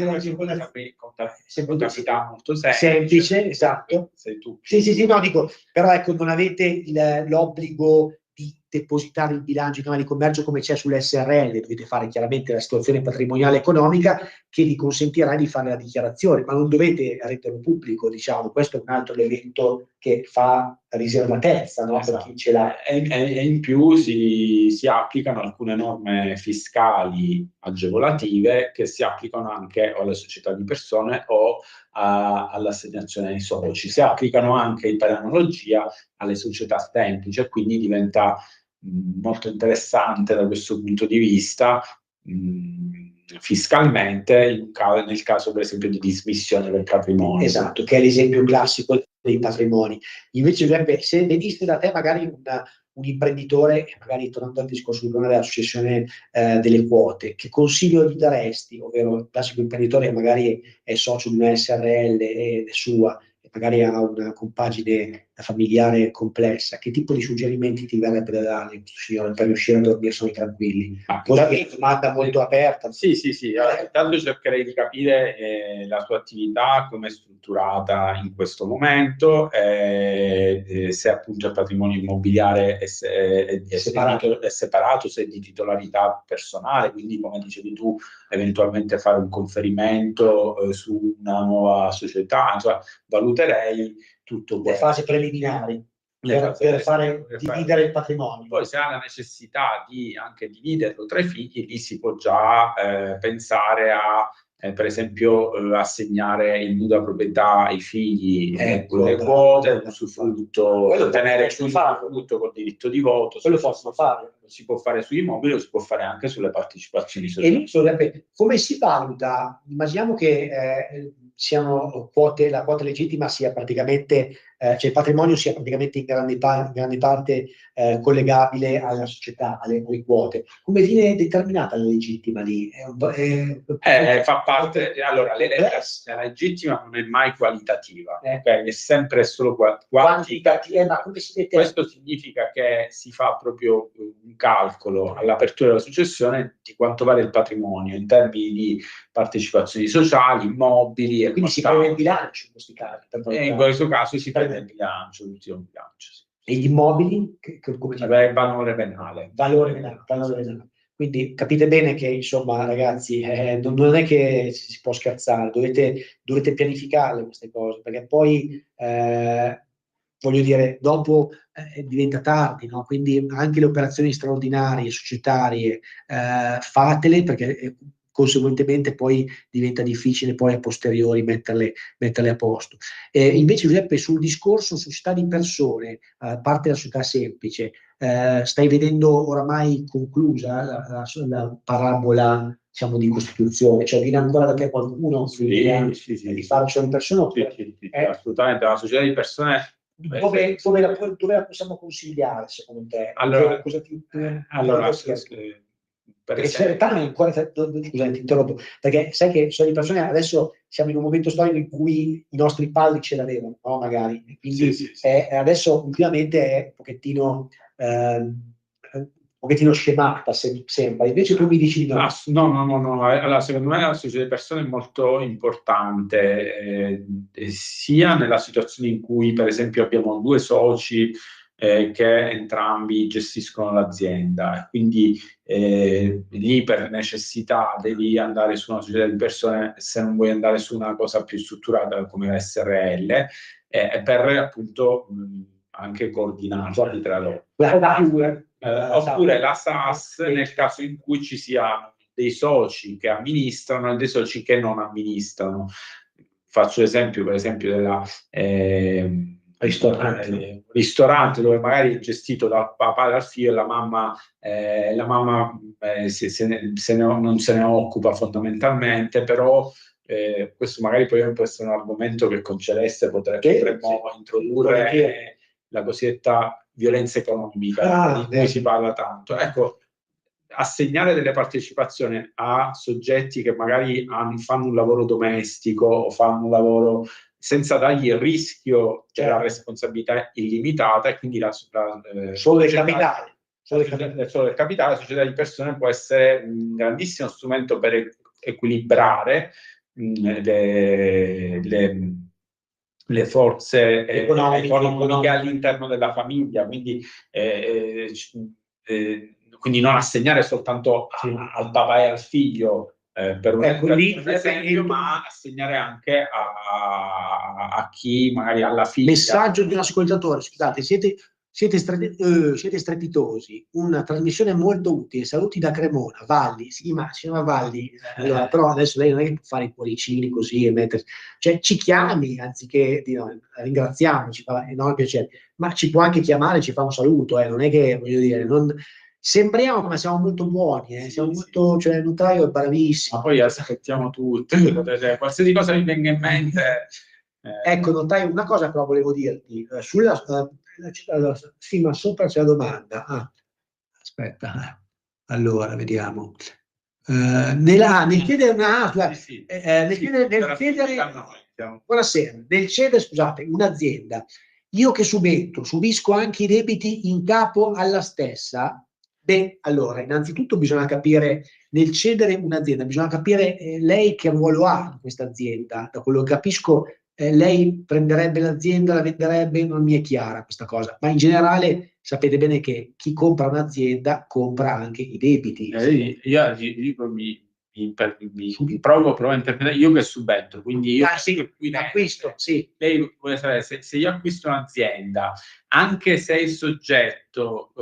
molto semplice, esatto. Sei tu. Sì, no, dico, però ecco, non avete l'obbligo di depositare il bilancio in Camera di Commercio come c'è sulle SRL, dovete fare chiaramente la situazione patrimoniale economica che vi consentirà di fare la dichiarazione, ma non dovete renderlo pubblico, diciamo. Questo è un altro elemento che fa riservatezza, no? Esatto. Per chi ce l'ha. E in più si applicano alcune norme fiscali agevolative che si applicano anche alle società di persone o all'assegnazione ai soci. Si applicano anche per analogia alle società semplici e quindi diventa molto interessante da questo punto di vista fiscalmente nel caso per esempio di dismissione del patrimonio. Esatto, che è l'esempio classico dei patrimoni. Invece Giuseppe, se venisse da te magari un imprenditore, magari tornando al discorso della successione delle quote, che consiglio gli daresti, ovvero il classico imprenditore che magari è socio di una SRL ed è sua, e magari ha una compagine familiare complessa, che tipo di suggerimenti ti verrebbe da dare questo signore per riuscire a dormirsene tranquilli? Cosa che è una domanda molto aperta. Sì. Intanto cercherei di capire la sua attività, come è strutturata in questo momento, se appunto il patrimonio immobiliare è separato, se è di titolarità personale, quindi come dicevi tu, eventualmente fare un conferimento su una nuova società, insomma, valuterei tutto le fasi preliminari per fare dividere il patrimonio. Poi se ha la necessità di anche dividerlo tra i figli, lì si può già pensare a per esempio assegnare in nuda proprietà ai figli le quote, l'usufrutto, ottenere l'usufrutto col diritto di voto. Quello possono fare. Si può fare sugli immobili o si può fare anche sulle partecipazioni sociali. E come si valuta? Immaginiamo che siano la quota legittima sia praticamente, cioè il patrimonio sia praticamente in grande parte collegabile alla società, alle quote. Come viene determinata la legittima lì? Fa parte, allora, la legittima non è mai qualitativa, okay? È sempre solo quantitativa. Ma come si determina? Questo significa che si fa proprio un calcolo all'apertura della successione di quanto vale il patrimonio in termini di partecipazioni sociali, immobili. Quindi si prende il bilancio in questi casi. In questo caso si prende il bilancio, l'ultimo bilancio. Sì. E gli immobili? Come valore venale. Valore venale. Quindi capite bene che, insomma, ragazzi, non è che si può scherzare, dovete pianificare queste cose, perché poi, voglio dire, dopo diventa tardi, no? Quindi anche le operazioni straordinarie, societarie, fatele, perché conseguentemente poi diventa difficile poi a posteriori metterle a posto. Invece Giuseppe, sul discorso società di persone, a parte la società semplice, stai vedendo oramai conclusa la parabola, diciamo, di costituzione, cioè viene ancora da te qualcuno di fare società di persone? Sì, assolutamente, la società di persone dove la possiamo consigliare secondo te? Allora, Perché in realtà non è ancora, scusa, ti interrompo, perché sai che sono le persone, adesso siamo in un momento storico in cui i nostri padri ce l'avevano, no? Magari, e quindi adesso ultimamente è un pochettino scemata, sembra, invece tu mi dici di no. No. Allora, secondo me la società di persone è molto importante, sia nella situazione in cui, per esempio, abbiamo due soci che entrambi gestiscono l'azienda, quindi lì per necessità devi andare su una società di persone, se non vuoi andare su una cosa più strutturata come la SRL, per appunto anche coordinarsi tra loro. Oppure la SAS nel caso in cui ci siano dei soci che amministrano e dei soci che non amministrano. Faccio l'esempio, per esempio, della ristorante dove magari è gestito dal papà e dal figlio e la mamma non se ne occupa fondamentalmente, però questo magari poi può essere un argomento che con Celeste potremmo introdurre, la cosiddetta violenza economica, di cui si parla tanto. Ecco, assegnare delle partecipazioni a soggetti che magari fanno un lavoro domestico o fanno un lavoro senza dargli il rischio della responsabilità illimitata, e quindi solo del capitale. Solo del capitale, la società di persone può essere un grandissimo strumento per equilibrare le forze economiche all'interno della famiglia, quindi non assegnare soltanto al papà e al figlio per un esempio, ma assegnare anche a chi magari alla figlia. Messaggio di un ascoltatore: scusate, siete strepitosi, una trasmissione molto utile, saluti da Cremona. Valli, si chiama Valli, allora, però adesso lei non è che può fare i cuoricini così e mettersi, cioè ci chiami anziché ringraziamo, ci fa enorme piacere, ma ci può anche chiamare, ci fa un saluto, non è che, voglio dire, sembriamo come siamo molto buoni, siamo molto, cioè il notaio è bravissimo. Ma poi aspettiamo tutti, qualsiasi cosa vi venga in mente. Ecco, notaio, una cosa però volevo dirti, sì, ma sopra c'è la domanda. Aspetta, allora vediamo. Nel chiedere buonasera, nel cedere, scusate, un'azienda, io che subisco anche i debiti in capo alla stessa. Beh, allora, innanzitutto bisogna capire, nel cedere un'azienda, bisogna capire lei che ruolo ha in questa azienda. Da quello che capisco, lei prenderebbe l'azienda, la venderebbe, non mi è chiara questa cosa, ma in generale sapete bene che chi compra un'azienda compra anche i debiti. Io mi provo a interpretare, io che subentro, quindi io acquisto, sì. Lei vuole sapere se io acquisto un'azienda, anche se il soggetto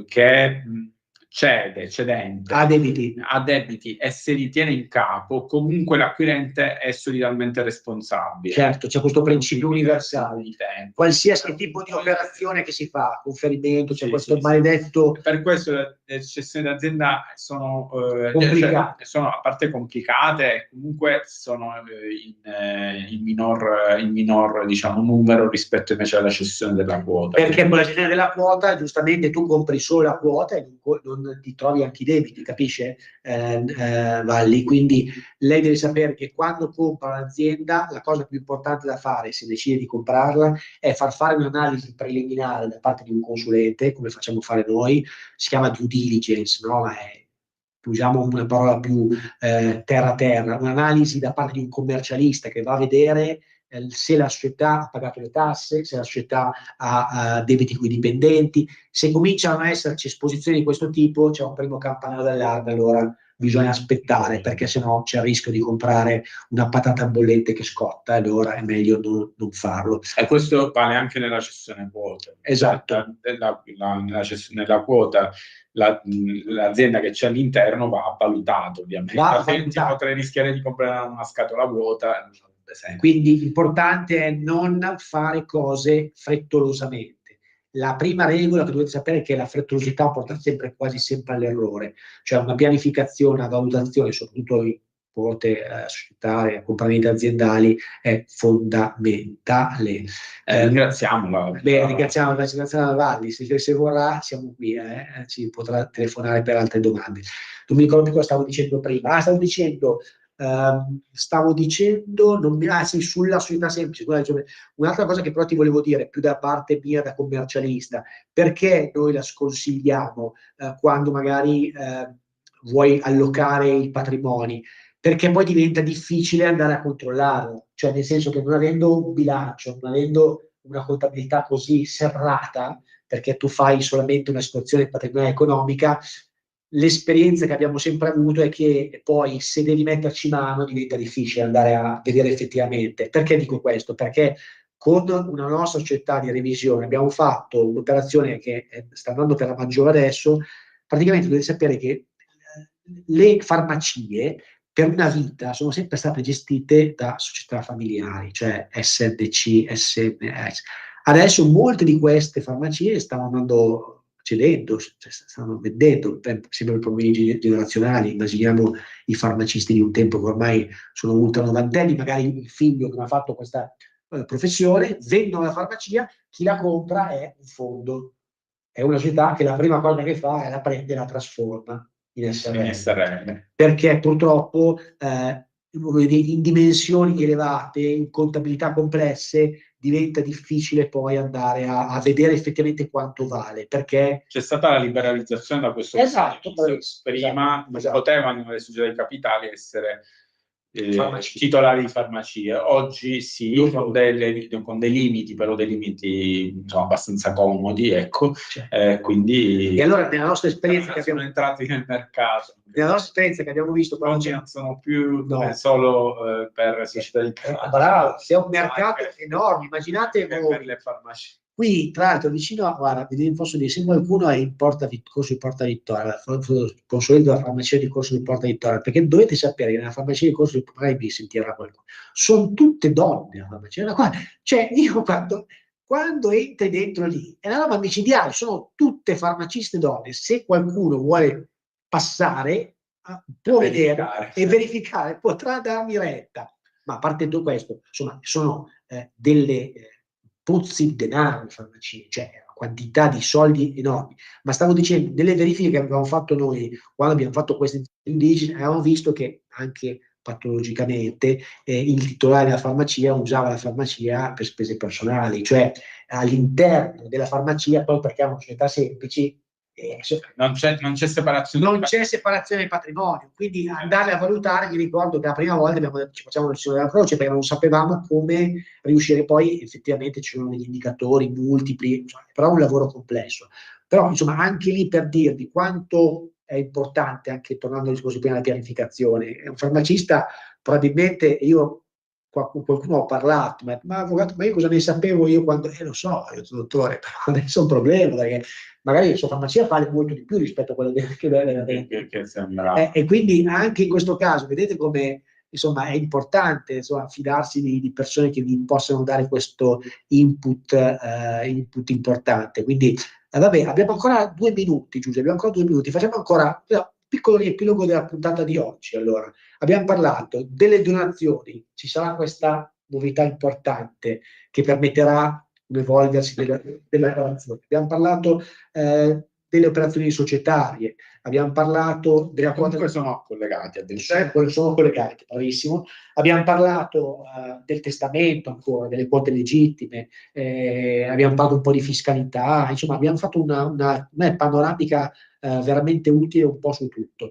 che cedente ha debiti e se li tiene in capo, comunque l'acquirente è solidalmente responsabile. Certo, c'è questo principio universale di tempo. Qualsiasi tipo di operazione che si fa, conferimento, c'è questo maledetto. Per questo le cessioni d'azienda sono complicate, sono a parte complicate, comunque sono in minor diciamo numero rispetto invece alla cessione della quota. Perché con la cessione della quota, giustamente, tu compri solo la quota e non ti trovi anche i debiti, capisce? Valli, quindi lei deve sapere che quando compra un'azienda, la cosa più importante da fare, se decide di comprarla, è far fare un'analisi preliminare da parte di un consulente, come facciamo fare noi, si chiama due diligence, no? Usiamo una parola più terra, un'analisi da parte di un commercialista che va a vedere se la società ha pagato le tasse, se la società ha debiti coi dipendenti. Se cominciano a esserci esposizioni di questo tipo, c'è un primo campanello d'allarme, allora bisogna aspettare, perché sennò c'è il rischio di comprare una patata bollente che scotta, e allora è meglio non farlo. E questo vale anche nella cessione quote. Esatto. Nella quota l'azienda che c'è all'interno va valutata, ovviamente. Potrei rischiare di comprare una scatola vuota. Quindi l'importante è non fare cose frettolosamente. La prima regola che dovete sapere è che la frettolosità porta quasi sempre all'errore, cioè una pianificazione, una valutazione, soprattutto quote societarie, compravendite aziendali è fondamentale. Ringraziamola. Ringraziamo la Valli, se vorrà siamo qui, ci potrà telefonare per altre domande. Non mi ricordo più cosa stavo dicendo prima. Sulla società semplice. Un'altra cosa che però ti volevo dire, più da parte mia da commercialista, perché noi la sconsigliamo quando magari vuoi allocare i patrimoni, perché poi diventa difficile andare a controllarlo, cioè nel senso che non avendo un bilancio, non avendo una contabilità così serrata, perché tu fai solamente una situazione patrimoniale economica, l'esperienza che abbiamo sempre avuto è che poi se devi metterci mano diventa difficile andare a vedere effettivamente. Perché dico questo? Perché con una nostra società di revisione abbiamo fatto un'operazione che sta andando per la maggiore adesso. Praticamente dovete sapere che le farmacie per una vita sono sempre state gestite da società familiari, cioè SNC, SNS. Adesso molte di queste farmacie stanno andando cedendo, cioè stanno vendendo, sempre per problemi generazionali. Immaginiamo i farmacisti di un tempo che ormai sono ultra novantenni, magari il figlio che mi ha fatto questa professione, vendono la farmacia, chi la compra è un fondo, è una società che la prima cosa che fa è la prende e la trasforma in SRL. Perché purtroppo in dimensioni elevate, in contabilità complesse, diventa difficile poi andare a vedere effettivamente quanto vale, perché c'è stata la liberalizzazione da questo punto di vista. Prima potevano le società di capitali essere titolari di farmacie, oggi sì, con dei limiti, però dei limiti insomma, abbastanza comodi, ecco. Quindi e allora nella nostra esperienza che abbiamo entrati nel mercato, nella nostra esperienza che abbiamo visto oggi non sono più solo per società di capitali. Bravo, c'è un mercato enorme, immaginate per le farmacie. Qui, tra l'altro, vicino a, guarda, posso dire, se qualcuno è in Corso di Porta Vittoria, consolido la farmacia di Corso di Porta Vittoria, perché dovete sapere che nella farmacia di Corso di Porta Vittoria, sentirà qualcuno, sono tutte donne la farmacia. Cioè, io quando entri dentro lì, è una roba micidiale, sono tutte farmaciste donne. Se qualcuno vuole passare, può vedere e verificare, potrà darmi retta. Ma a parte tutto questo, insomma, sono delle pozzi di denaro in farmacie, cioè una quantità di soldi enormi. Ma stavo dicendo, nelle verifiche che abbiamo fatto noi, quando abbiamo fatto queste indagini, abbiamo visto che anche patologicamente il titolare della farmacia usava la farmacia per spese personali, cioè all'interno della farmacia, poi perché è una società semplice, non c'è separazione. Non c'è separazione del patrimonio, quindi andare a valutare, mi ricordo che la prima volta ci facciamo il segno della croce perché non sapevamo come riuscire, poi effettivamente ci sono degli indicatori multipli, però è un lavoro complesso. Però insomma anche lì per dirvi quanto è importante, anche tornando al discorso prima della pianificazione, un farmacista probabilmente, io qualcuno ho parlato, ma avvocato, ma io cosa ne sapevo io quando, lo so, io sono dottore, però adesso è un problema, perché magari la sua farmacia vale molto di più rispetto a quella che sembra. E quindi anche in questo caso, vedete come insomma è importante insomma, fidarsi di persone che vi possano dare questo input importante. Quindi vabbè, abbiamo ancora 2 minuti, Giuseppe, abbiamo ancora 2 minuti, facciamo ancora un piccolo riepilogo della puntata di oggi. Allora, abbiamo parlato delle donazioni, ci sarà questa novità importante che permetterà un evolversi delle operazioni. Abbiamo parlato delle operazioni societarie, abbiamo parlato della comunque sono collegati, sono collegati, bravissimo. Abbiamo parlato del testamento ancora, delle quote legittime, abbiamo parlato un po' di fiscalità, insomma abbiamo fatto una panoramica veramente utile un po' su tutto.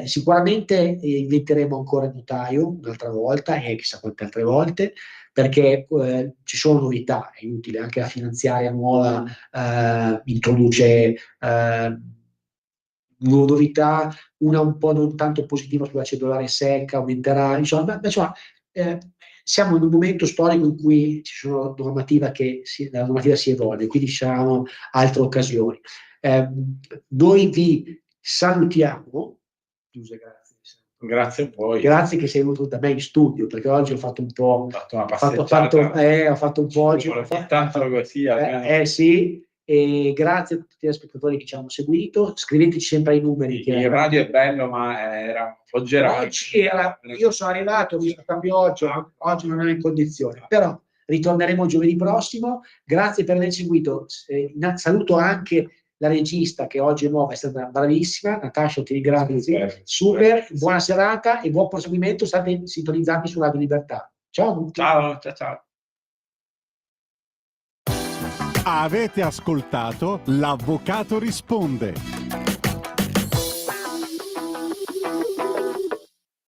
Sicuramente inviteremo ancora il notaio un'altra volta e chissà quante altre volte, perché ci sono novità, è utile, anche la finanziaria nuova introduce novità, una un po' non tanto positiva sulla cedolare secca, aumenterà, insomma, siamo in un momento storico in cui ci sono la normativa si evolve, quindi ci saranno altre occasioni. Noi vi salutiamo. Giuseppe, grazie. Grazie a voi. Grazie che sei venuto da me in studio, perché oggi ho fatto un po'. Ho fatto una passeggiata. Ho fatto un po' oggi. Tanto così. Sì. E grazie a tutti gli spettatori che ci hanno seguito, scriveteci sempre ai numeri. Il radio è bello, ma era foggerato. Io sono arrivato, ho visto cambio oggi non ero in condizione, però ritorneremo giovedì prossimo. Grazie per aver seguito. Saluto anche la regista che oggi è nuova, è stata bravissima. Natascia, ti ringrazio. Super, buona serata e buon proseguimento. State sintonizzati su Radio Libertà. Ciao a tutti. Ciao. Avete ascoltato L'Avvocato risponde.